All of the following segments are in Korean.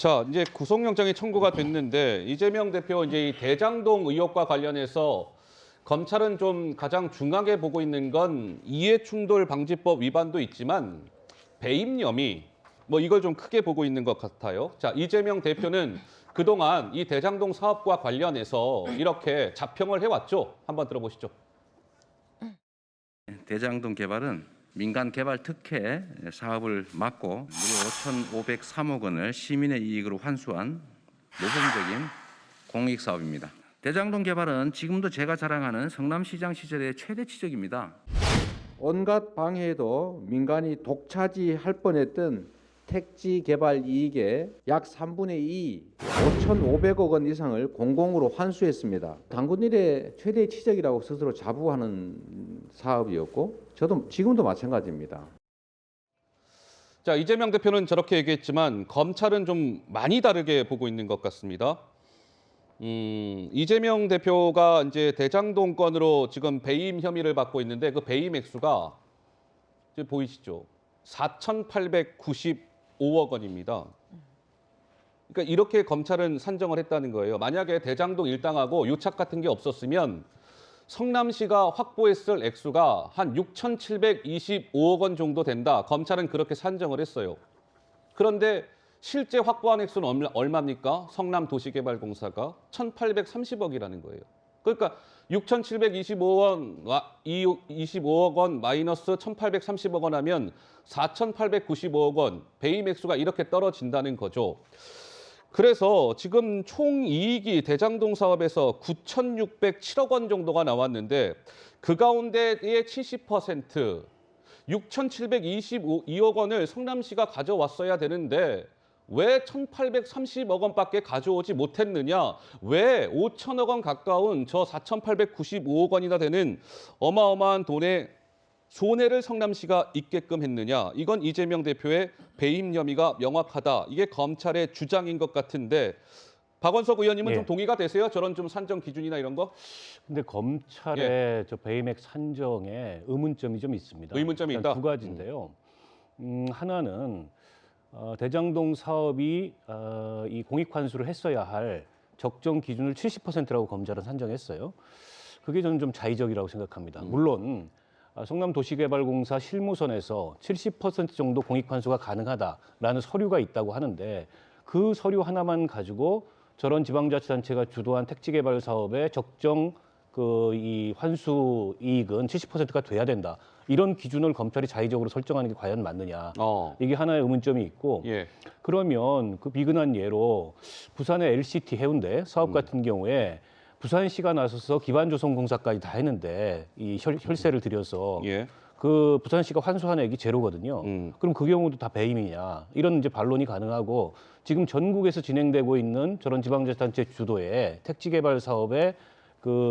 자, 이제 구속영장이 청구가 됐는데 이재명 대표 이제 이 대장동 의혹과 관련해서 검찰은 좀 가장 중하게 보고 있는 건 이해충돌 방지법 위반도 있지만 배임 혐의 뭐 이걸 좀 크게 보고 있는 것 같아요. 자, 이재명 대표는 그동안 이 대장동 사업과 관련해서 이렇게 자평을 해왔죠. 한번 들어보시죠. 대장동 개발은 민간 개발 특혜 사업을 막고 무려 5,503억 원을 시민의 이익으로 환수한 모범적인 공익 사업입니다. 대장동 개발은 지금도 제가 자랑하는 성남시장 시절의 최대 치적입니다. 온갖 방해에도 민간이 독차지할 뻔했던 택지 개발 이익의 약 3분의 2, 5,500억 원 이상을 공공으로 환수했습니다. 당군 일의 최대 치적이라고 스스로 자부하는 사업이었고 저도 지금도 마찬가지입니다. 자, 이재명 대표는 저렇게 얘기했지만 검찰은 좀 많이 다르게 보고 있는 것 같습니다. 이재명 대표가 이제 대장동 건으로 지금 배임 혐의를 받고 있는데 그 배임 액수가 이제 보이시죠? 4,895억 원입니다. 그러니까 이렇게 검찰은 산정을 했다는 거예요. 만약에 대장동 일당하고 유착 같은 게 없었으면 성남시가 확보했을 액수가 한 6,725억 원 정도 된다. 검찰은 그렇게 산정을 했어요. 그런데 실제 확보한 액수는 얼마입니까? 성남도시개발공사가 1,830억이라는 거예요. 그러니까 6,725억 원 마이너스 1,830억 원 하면 4,895억 원 배임 액수가 이렇게 떨어진다는 거죠. 그래서 지금 총 이익이 대장동 사업에서 9,607억 원 정도가 나왔는데 그 가운데의 70% 6,722억 원을 성남시가 가져왔어야 되는데 왜 1,830억 원밖에 가져오지 못했느냐? 왜 5천억 원 가까운 저 4,895억 원이나 되는 어마어마한 돈의 손해를 성남시가 입게끔 했느냐? 이건 이재명 대표의 배임 혐의가 명확하다. 이게 검찰의 주장인 것 같은데 박원석 의원님은 좀 동의가 되세요? 저런 좀 산정 기준이나 이런 거? 근데 검찰의 저 배임액 산정에 의문점이 좀 있습니다. 의문점이 있다? 두 가지인데요. 하나는 대장동 사업이 이 공익 환수를 했어야 할 적정 기준을 70%라고 검찰은 산정했어요. 그게 저는 좀 자의적이라고 생각합니다. 물론 성남도시개발공사 실무선에서 70% 정도 공익 환수가 가능하다라는 서류가 있다고 하는데 그 서류 하나만 가지고 저런 지방자치단체가 주도한 택지개발 사업의 적정 이 환수 이익은 70%가 돼야 된다. 이런 기준을 검찰이 자의적으로 설정하는 게 과연 맞느냐. 이게 하나의 의문점이 있고 예. 그러면 그 비근한 예로 부산의 LCT 해운대 사업 같은 경우에 부산시가 나서서 기반조성공사까지 다 했는데 이 혈세를 들여서 예. 그 부산시가 환수한 액이 제로거든요. 그럼 그 경우도 다 배임이냐 이런 이제 반론이 가능하고 지금 전국에서 진행되고 있는 저런 지방자치단체 주도의 택지개발 사업의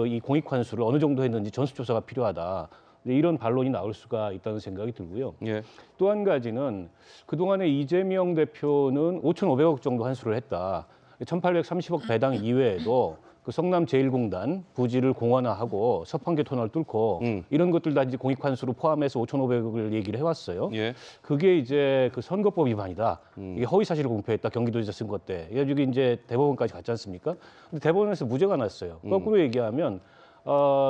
이 공익 환수를 어느 정도 했는지 전수조사가 필요하다. 이런 반론이 나올 수가 있다는 생각이 들고요. 예. 또 한 가지는 그동안에 이재명 대표는 5,500억 정도 환수를 했다. 1,830억 배당 이외에도 그 성남제일공단 부지를 공원화하고 서판교 터널 뚫고 이런 것들 다 이제 공익 환수로 포함해서 5,500억을 얘기를 해왔어요. 예. 그게 이제 그 선거법 위반이다. 이게 허위 사실을 공표했다. 경기도지사 쓴 것 때. 그래가지고 이제 대법원까지 갔지 않습니까? 근데 대법원에서 무죄가 났어요. 거꾸로 얘기하면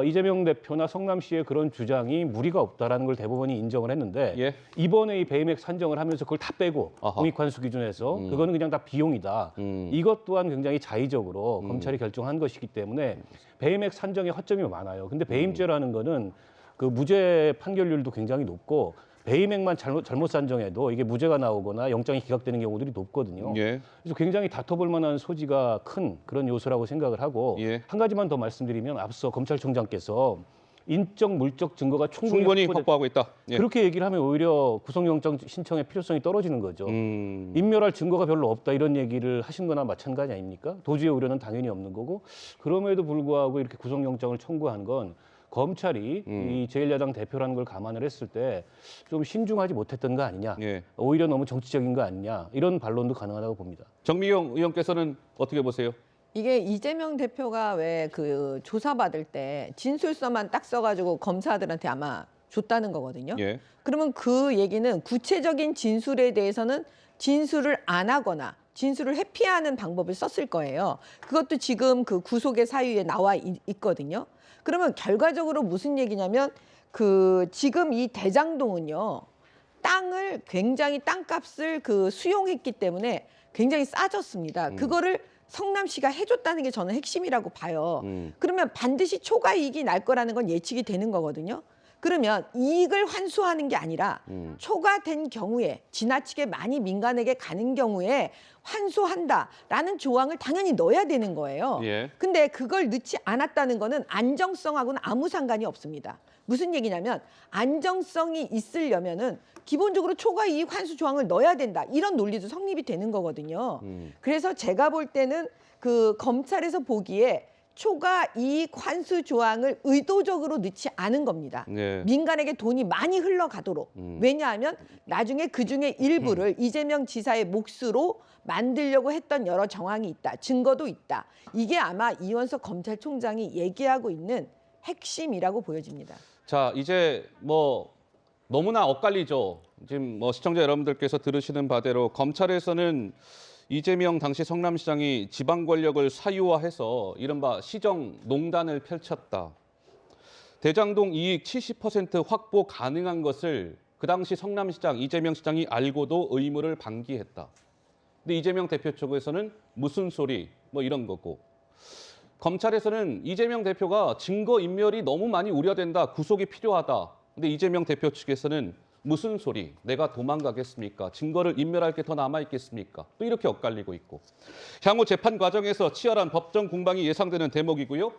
이재명 대표나 성남시의 그런 주장이 무리가 없다라는 걸 대법원이 인정을 했는데 예. 이번에 이 배임액 산정을 하면서 그걸 다 빼고 공익환수 기준에서 그거는 그냥 다 비용이다. 이것 또한 굉장히 자의적으로 검찰이 결정한 것이기 때문에 배임액 산정에 허점이 많아요. 근데 배임죄라는 거는 그 무죄 판결률도 굉장히 높고 배임액만 잘못 산정해도 이게 무죄가 나오거나 영장이 기각되는 경우들이 높거든요. 예. 그래서 굉장히 다퉈볼 만한 소지가 큰 그런 요소라고 생각을 하고 예. 한 가지만 더 말씀드리면 앞서 검찰총장께서 인적 물적 증거가 충분히 확보하고 있다. 예. 그렇게 얘기를 하면 오히려 구속영장 신청의 필요성이 떨어지는 거죠. 인멸할 증거가 별로 없다 이런 얘기를 하신 거나 마찬가지 아닙니까? 도주의 우려는 당연히 없는 거고 그럼에도 불구하고 이렇게 구속영장을 청구한 건 검찰이 이 제1야당 대표라는 걸 감안을 했을 때 좀 신중하지 못했던 거 아니냐. 예. 오히려 너무 정치적인 거 아니냐. 이런 반론도 가능하다고 봅니다. 정미경 의원께서는 어떻게 보세요? 이게 이재명 대표가 왜 그 조사받을 때 진술서만 딱 써가지고 검사들한테 아마 줬다는 거거든요. 예. 그러면 그 얘기는 구체적인 진술에 대해서는 진술을 안 하거나 진술을 회피하는 방법을 썼을 거예요. 그것도 지금 그 구속의 사유에 나와 있거든요. 그러면 결과적으로 무슨 얘기냐면 그 지금 이 대장동은요. 땅을 굉장히 땅값을 그 수용했기 때문에 굉장히 싸졌습니다. 그거를 성남시가 해줬다는 게 저는 핵심이라고 봐요. 그러면 반드시 초과 이익이 날 거라는 건 예측이 되는 거거든요. 그러면 이익을 환수하는 게 아니라 초과된 경우에 지나치게 많이 민간에게 가는 경우에 환수한다라는 조항을 당연히 넣어야 되는 거예요. 예. 근데 그걸 넣지 않았다는 거는 안정성하고는 아무 상관이 없습니다. 무슨 얘기냐면 안정성이 있으려면은 기본적으로 초과 이익 환수 조항을 넣어야 된다. 이런 논리도 성립이 되는 거거든요. 그래서 제가 볼 때는 그 검찰에서 보기에 초과 이익 환수 조항을 의도적으로 넣지 않은 겁니다. 네. 민간에게 돈이 많이 흘러가도록. 왜냐하면 나중에 그중에 일부를 이재명 지사의 몫으로 만들려고 했던 여러 정황이 있다. 증거도 있다. 이게 아마 이원석 검찰총장이 얘기하고 있는 핵심이라고 보여집니다. 자, 이제 뭐 너무나 엇갈리죠. 지금 뭐 시청자 여러분들께서 들으시는 바대로 검찰에서는 이재명 당시 성남시장이 지방 권력을 사유화해서 이른바 시정농단을 펼쳤다. 대장동 이익 70% 확보 가능한 것을 그 당시 성남시장 이재명 시장이 알고도 의무를 방기했다. 근데 이재명 대표 쪽에서는 무슨 소리 뭐 이런 거고. 검찰에서는 이재명 대표가 증거인멸이 너무 많이 우려된다. 구속이 필요하다. 근데 이재명 대표 측에서는 무슨 소리? 내가 도망가겠습니까? 증거를 인멸할 게 더 남아있겠습니까? 또 이렇게 엇갈리고 있고. 향후 재판 과정에서 치열한 법정 공방이 예상되는 대목이고요.